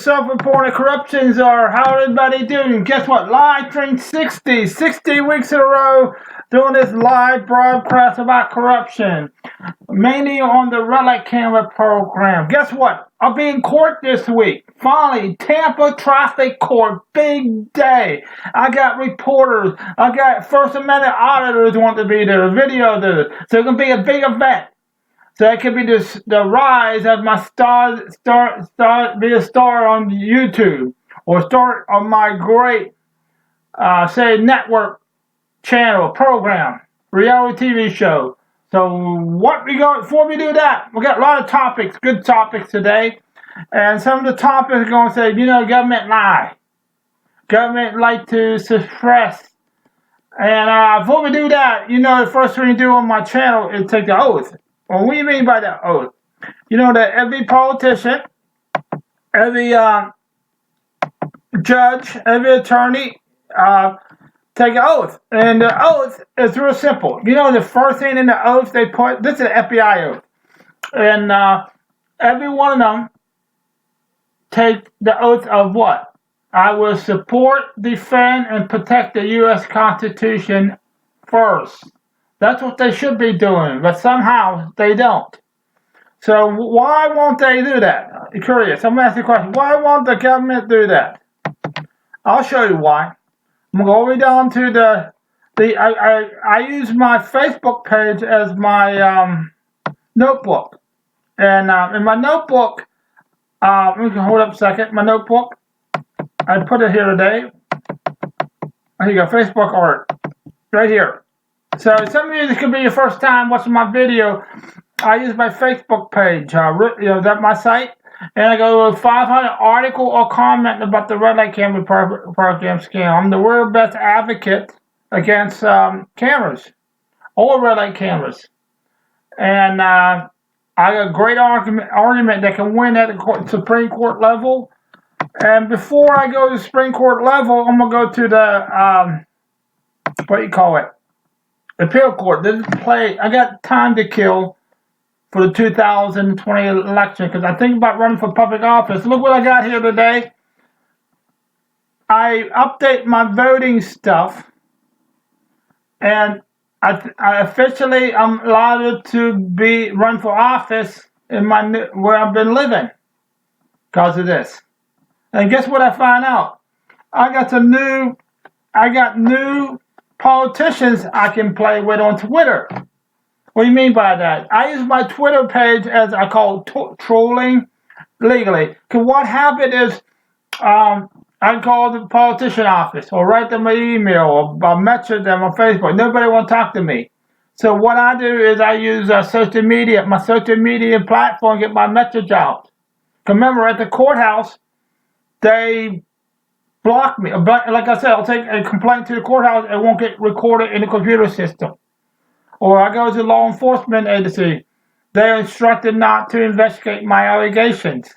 self-reported corruption czar. How everybody doing? Guess what? Live stream 60 weeks in a row doing this live broadcast about corruption. Mainly on the red light camera program. Guess what? I'll be in court this week. Finally, Tampa Traffic Court. Big day. I got reporters. I got First Amendment auditors want to be there. Video there. So it's going to be a big event. So it could be the rise of my be a star on YouTube, or start on my great, say, network channel program, reality TV show. So before we do that, we got a lot of topics, good topics today, and some of the topics are going to say, government lie, government like to suppress, and before we do that, the first thing you do on my channel is take the oath. Well, what do you mean by that oath? That every politician, every judge, every attorney take an oath. And the oath is real simple. The first thing in the oath they put, this is an FBI oath. And every one of them take the oath of what? I will support, defend, and protect the U.S. Constitution first. That's what they should be doing, but somehow they don't. So why won't they do that? I'm curious. I'm going to ask you a question. Why won't the government do that? I'll show you why. I'm going to go all the way down to I use my Facebook page as my notebook. And in my notebook, let me hold up a second. My notebook, I put it here today. Here you go, Facebook art, right here. So some of you, this could be your first time watching my video. I use my Facebook page, that's my site, and I go to 500 article or comment about the red light camera program scam. I'm the world best advocate against cameras, all red light cameras, and I got a great argument that can win at the Supreme Court level. And before I go to the Supreme Court level, I'm gonna go to the appeal court. I got time to kill for the 2020 election because I think about running for public office. Look what I got here today. I update my voting stuff, and I officially I'm allowed to run for office in where I've been living because of this. And guess what I found out? I got new politicians I can play with on Twitter. What do you mean by that? I use my Twitter page as I call trolling legally. Because what happened is I call the politician office or write them an email or message them on Facebook. Nobody want to talk to me. So what I do is I use my social media platform to get my message out. Remember, at the courthouse, they block me. Like I said, I'll take a complaint to the courthouse. It won't get recorded in the computer system. Or I go to law enforcement agency. They're instructed not to investigate my allegations.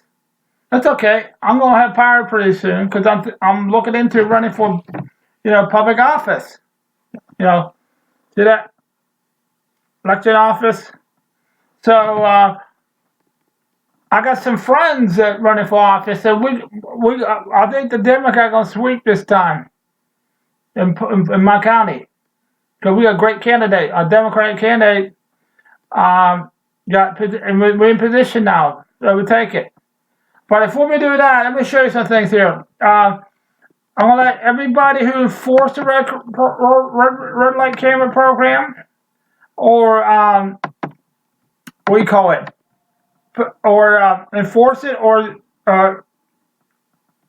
That's okay. I'm gonna have power pretty soon because I'm looking into running for, public office. See that election office. So I got some friends that running for office, and I think the Democrat gonna sweep this time in my county because we got a great candidate, a Democratic candidate. And we're in position now, so we take it. But before we do that, let me show you some things here. I'm gonna let everybody who enforced the red light camera program, or what do you call it? Or enforce it, or I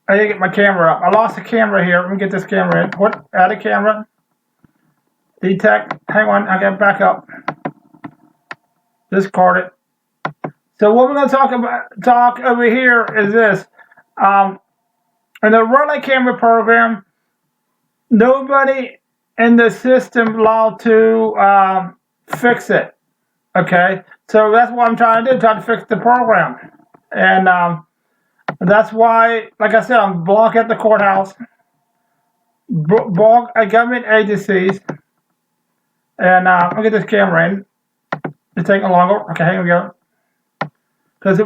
didn't get my camera up. I lost the camera here. Let me get this camera in. Add a camera. Detect. Hang on, I got it back up. Discard it. So what we're going to talk over here is this. In the red light camera program, nobody in the system allowed to fix it. Okay, so that's what I'm trying to do, try to fix the program. And that's why, like I said, I'm blocked at the courthouse, blocked at government agencies. And I'll get this camera in. It's taking longer. Okay, here we go. Because,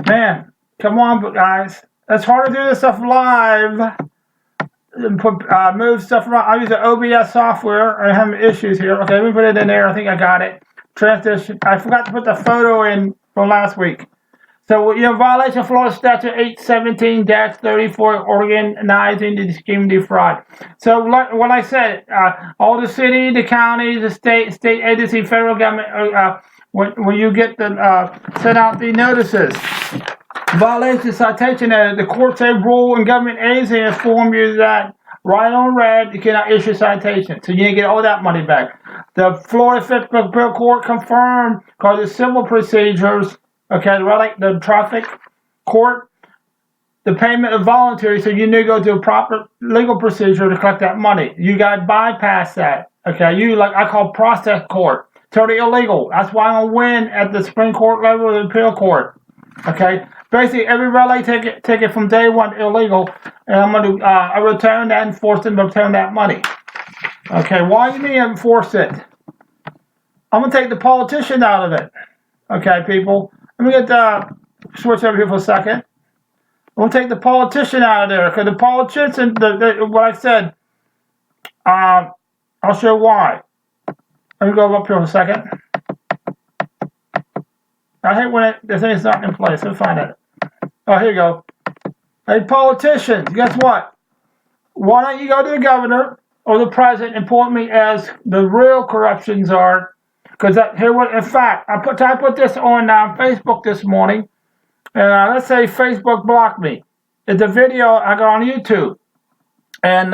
man, come on, guys. It's hard to do this stuff live. And move stuff around. I use the OBS software. I'm having issues here. Okay, let me put it in there. I think I got it. Transition. I forgot to put the photo in from last week. So, violation of Florida Statute 817-34, organizing the scheme to defraud. So, like what I said, all the city, the county, the state agency, federal government, when you get the send out the notices, violation citation, the courts say rule and government agency inform you that right on red, you cannot issue citation. So you didn't get all that money back. The Florida Fifth Appeal Court confirmed, because the civil procedures, okay, the traffic court, the payment is voluntary, so you need to go to a proper legal procedure to collect that money. You got to bypass that. Okay, I call process court. Totally illegal. That's why I'm going to win at the Supreme Court level of the appeal court. Okay, basically every valet ticket from day one illegal, and I'm going to return that and force them to return that money. Okay, why do you mean enforce it? I'm going to take the politician out of it. Okay, people. Let me switch over here for a second. We'll take the politician out of there, because the politician, what I said, I'll show why. Let me go up here for a second. I hate when the thing's not in place. Let me find it. Oh, here you go. Hey, politicians, guess what? Why don't you go to the governor or the president and point me as the real corruptions are? Because in fact, I put this on Facebook this morning, and let's say Facebook blocked me. It's a video I got on YouTube, and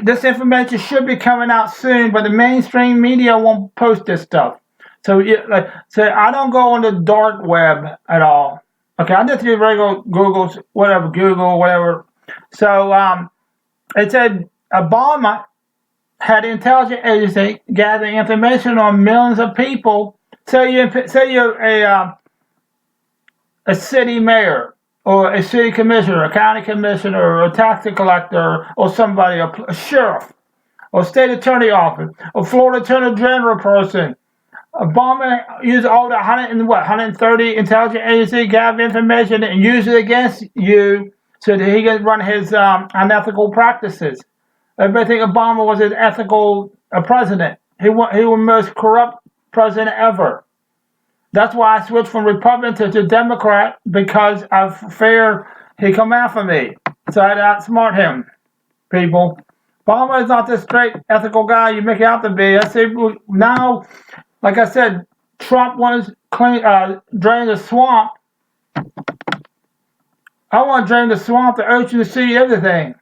this information should be coming out soon, but the mainstream media won't post this stuff. So I don't go on the dark web at all. Okay, I just use regular Google, whatever. So it said Obama had an intelligence agency gathering information on millions of people. Say you're a city mayor, or a city commissioner, a county commissioner, or a tax collector, or somebody, a sheriff, or state attorney office, or Florida Attorney General person. Obama used all the 130 intelligence agencies, gather information, and use it against you so that he can run his unethical practices. Everybody think Obama was an ethical president. He was the most corrupt president ever. That's why I switched from Republican to Democrat, because I fear he come after me. So I had to outsmart him, people. Obama is not this straight ethical guy you make it out to be. I say now, like I said, Trump wants to drain the swamp. I want to drain the swamp, the ocean, the sea, everything.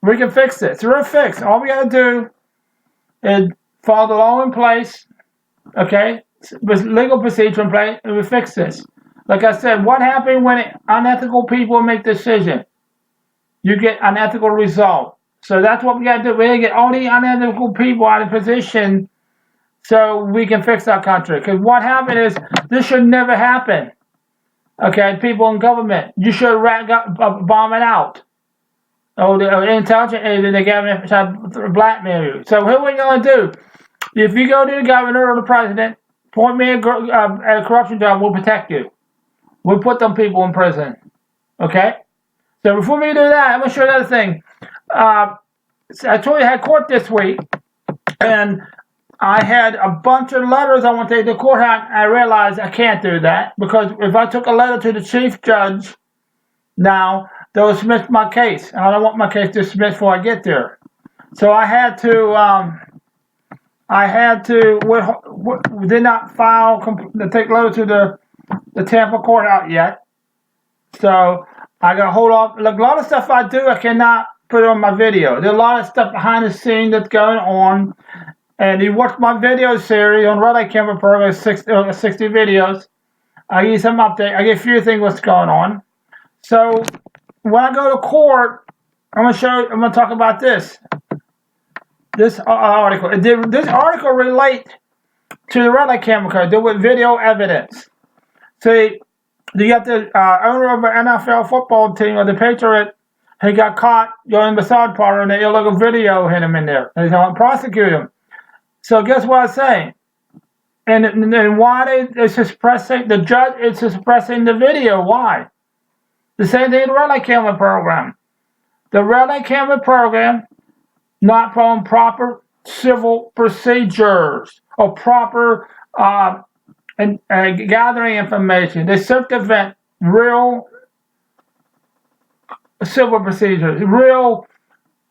We can fix it. It's a real fix. All we got to do is follow the law in place, okay, with legal procedure in place, and we fix this. Like I said, what happens when unethical people make decisions? You get unethical result. So that's what we got to do. We got to get all the unethical people out of position so we can fix our country. Because what happened is, this should never happen. Okay, people in government, you should bomb it out. Oh, the intelligence agency, the government tried to blackmail you. So what are we going to do? If you go to the governor or the president, point me a corruption job, we'll protect you. We'll put them people in prison. Okay? So before we do that, I'm going to show you another thing. I told you I had court this week, and I had a bunch of letters I want to take to the courthouse. I realized I can't do that, because if I took a letter to the chief judge now, they'll dismiss my case. And I don't want my case dismissed before I get there. So I had to, we did not file, take letter to the Tampa courthouse yet. So I got to hold off. Look, a lot of stuff I do, I cannot put on my video. There's a lot of stuff behind the scenes that's going on. And you watch my video series on Red Light Camera Program, 60 videos. I give you some update. I give a few things what's going on. So when I go to court, I'm going to talk about this. This article. This article relates to the Red Light Camera Code. Deal with video evidence. See, you got the owner of an NFL football team, or the Patriot. He got caught going massage parlor, and the illegal video hit him in there. And they want to prosecute him. So guess what I'm saying? And why they're suppressing, the judge is suppressing the video. Why? The same thing with the red light camera program. The red light camera program not following proper civil procedures or proper gathering information. They circumvent real civil procedures, real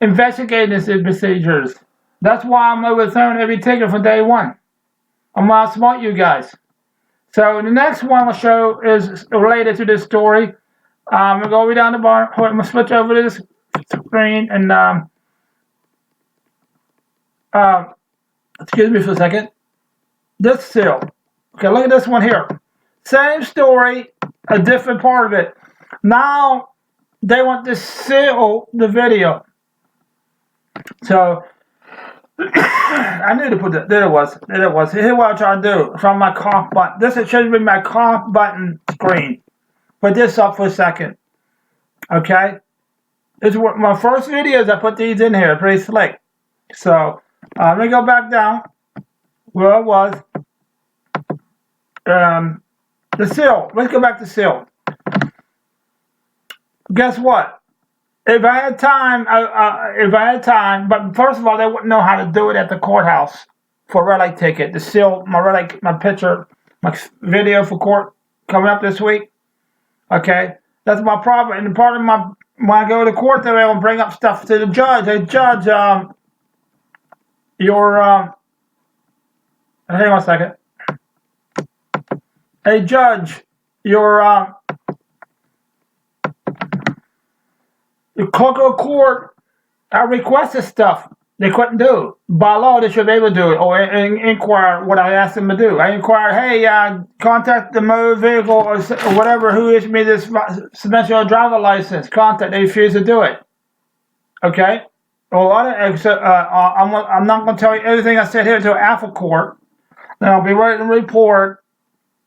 investigative procedures. That's why I'm overthrowing every ticket from day one. I'm gonna outsmart you guys. So the next one I'll show is related to this story. I'm gonna go way down the bar. I'm gonna switch over to this screen and excuse me for a second. This seal. Okay, look at this one here. Same story, a different part of it. Now they want to seal the video. So I knew to put that. There it was. There it was. Here's what I'm trying to do from my cough button. This should be my cough button screen. Put this up for a second. Okay. This is my first videos. I put these in here. Pretty slick. So let me go back down where it was. The seal. Let's go back to seal. Guess what? If I had time, but first of all, they wouldn't know how to do it at the courthouse for a red light ticket. To seal my red light, my picture, my video for court coming up this week. Okay, that's my problem. And part of my when I go to court, they're going to bring up stuff to the judge. Hey, judge, hang on a second. Hey, judge, your clerk of court, I requested stuff they couldn't do. By law, they should be able to do it or inquire what I asked them to do. I inquired, hey, contact the motor vehicle or whatever who issued me this suspension driver license. Contact, they refused to do it. Okay? Well, I'm not going to tell you everything I said here until after court. Then I'll be writing a report,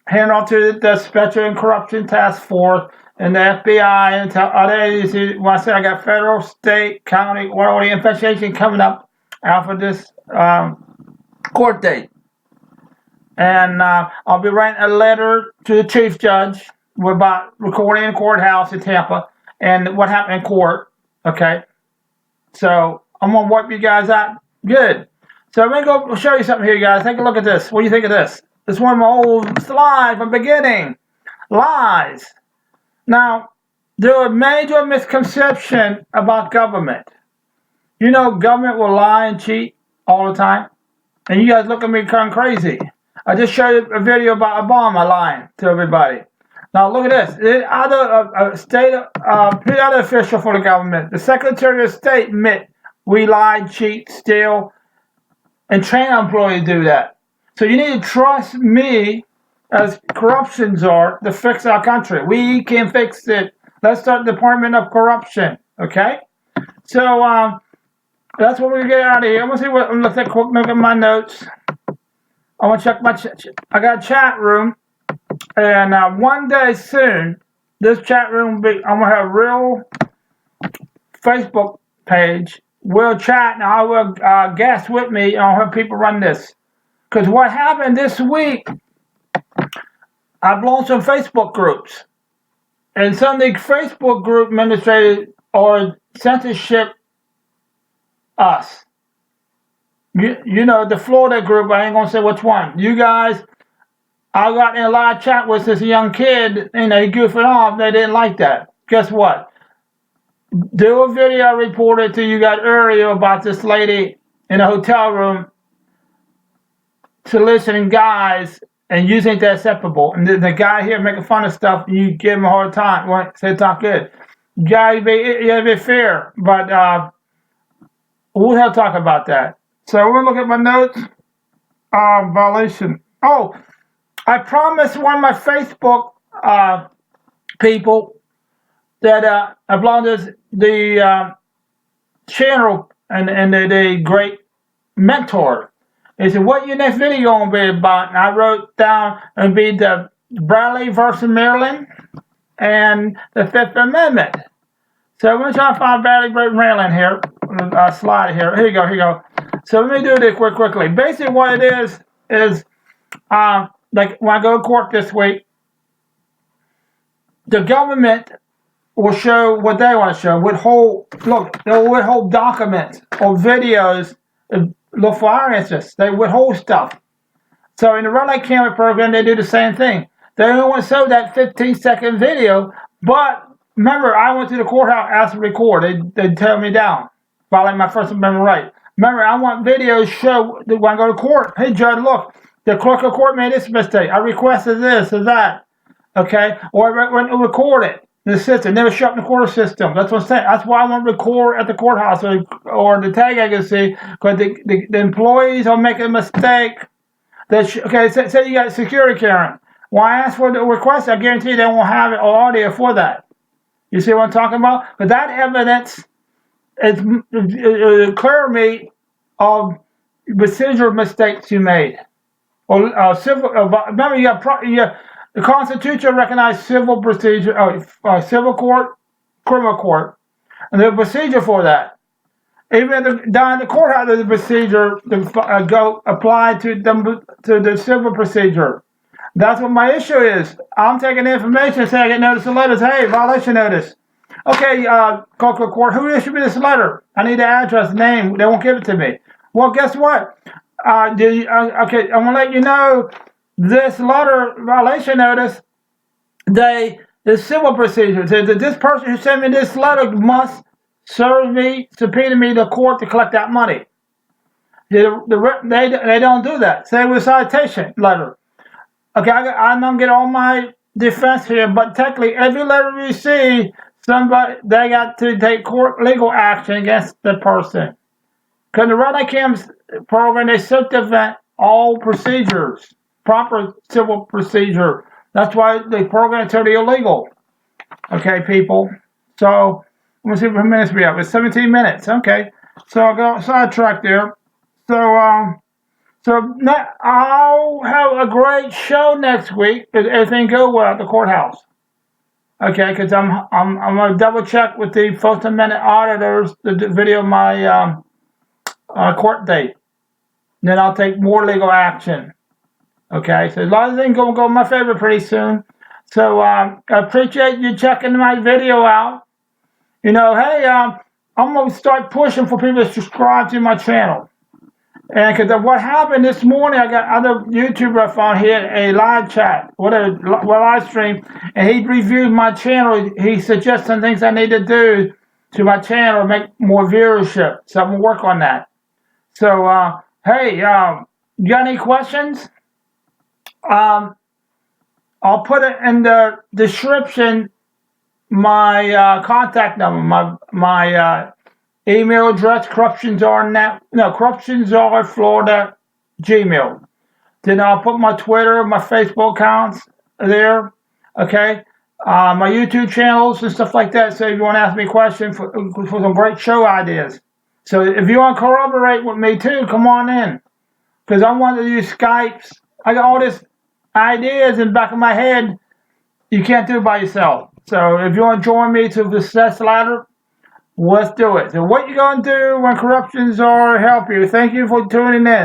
hand off to the Special and Corruption Task Force and the FBI and tell other agencies. When I say I got federal, state, county, or the investigation coming up after this court date. And I'll be writing a letter to the chief judge about recording in the courthouse in Tampa and what happened in court. Okay? So I'm going to wipe you guys out. Good. So I'm going to go show you something here, guys. Take a look at this. What do you think of this? This is one of my old slides from the beginning. Lies. Now, there are major misconceptions about government. You know, government will lie and cheat all the time. And you guys look at me kind of crazy. I just showed you a video about Obama lying to everybody. Now, look at this. Other official for the government, the Secretary of State admit we lie, cheat, steal, and train our employees to do that. So you need to trust me as corruption czar to fix our country. We can fix it. Let's start the Department of Corruption. Okay? So that's what we're gonna get out of here. I'm gonna see what. I'm gonna take a quick look at my notes. I want to check my. I got a chat room, and one day soon, this chat room will be. I'm gonna have a real Facebook page. We'll chat, and I will guest with me, and I'll have people run this. Because what happened this week, I blown some Facebook groups. And some of the Facebook group administrators are censorship us. You know, the Florida group, I ain't going to say which one. You guys, I got in a live chat with this young kid, and they goofing off. They didn't like that. Guess what? Do a video I reported to you guys earlier about this lady in a hotel room soliciting guys and you think that's acceptable. And the guy here making fun of stuff, and you give him a hard time. Well, say it's not good. You gotta be fair, but we'll have to talk about that. So we're gonna look at my notes. Violation. Oh, I promised one of my Facebook people that I belong to the channel and the great mentor. He said, what your next video going to be about? And I wrote down and be the Bradley versus Maryland and the Fifth Amendment. So I'm going to try to find Bradley versus Maryland here. Slide here. Here you go. So let me do this quickly. Basically what it is like when I go to court this week, the government will show what they want to show. They'll withhold documents or videos. Look for our interests. They withhold stuff. So in the red light camera program, they do the same thing. They only want to show that 15-second video, but remember, I went to the courthouse, asked to record. They tell me down, violating my First Amendment right. Remember, I want videos show that when I go to court. Hey, judge, look, the clerk of court made this mistake. I requested this or that. Okay? Or I record it in the system. Never shut in the court system. That's what I'm saying. That's why I want to record at the courthouse or the tag agency, because the employees are making a mistake. Say you got security clearance. When I ask for the request, I guarantee they won't have it or audio for that. You see what I'm talking about? But that evidence is clear me of procedural mistakes you made. Or civil. Remember, the Constitution recognized civil procedure, civil court, criminal court, and there's a procedure for that. Even down in the courthouse, there's a procedure to go apply to the civil procedure. That's what my issue is. I'm taking the information, saying I get notice of letters. Hey, violation notice. Okay, clerk of court, who issued me this letter? I need the address, name. They won't give it to me. Well, guess what? Okay, I'm gonna let you know this letter violation notice. The civil procedure. This person who sent me this letter must subpoena me to court to collect that money. They don't do that. Say with a citation letter. Okay, I'm gonna get all my defense here, but technically, every letter we see, they got to take court legal action against the person. Because the red light cams program, they circumvent all procedures, proper civil procedure. That's why the program is totally illegal. Okay, people. So let's see how many minutes we have. It's 17 minutes. Okay, so I'll go sidetrack there. So I'll have a great show next week if everything goes well at the courthouse. Okay, because I'm gonna double check with the First Amendment auditors the video of my court date. Then I'll take more legal action. Okay, so a lot of things gonna go in my favor pretty soon. So I appreciate you checking my video out. You know, hey, I'm gonna start pushing for people to subscribe to my channel. And because of what happened this morning, I got other YouTuber on here, a live chat, live stream, and he reviewed my channel. He suggests some things I need to do to my channel to make more viewership. So I'm going to work on that. So, hey, you got any questions? I'll put it in the description, my contact number, my email address, CorruptionCzar Florida, Gmail. Then I'll put my Twitter, my Facebook accounts there, okay? My YouTube channels and stuff like that. So if you want to ask me questions for some great show ideas. So if you want to corroborate with me too, come on in. Because I want to use Skypes. I got all these ideas in the back of my head. You can't do it by yourself. So if you want to join me to the success ladder, let's do it. So what you going to do when corruptions are help you? Thank you for tuning in.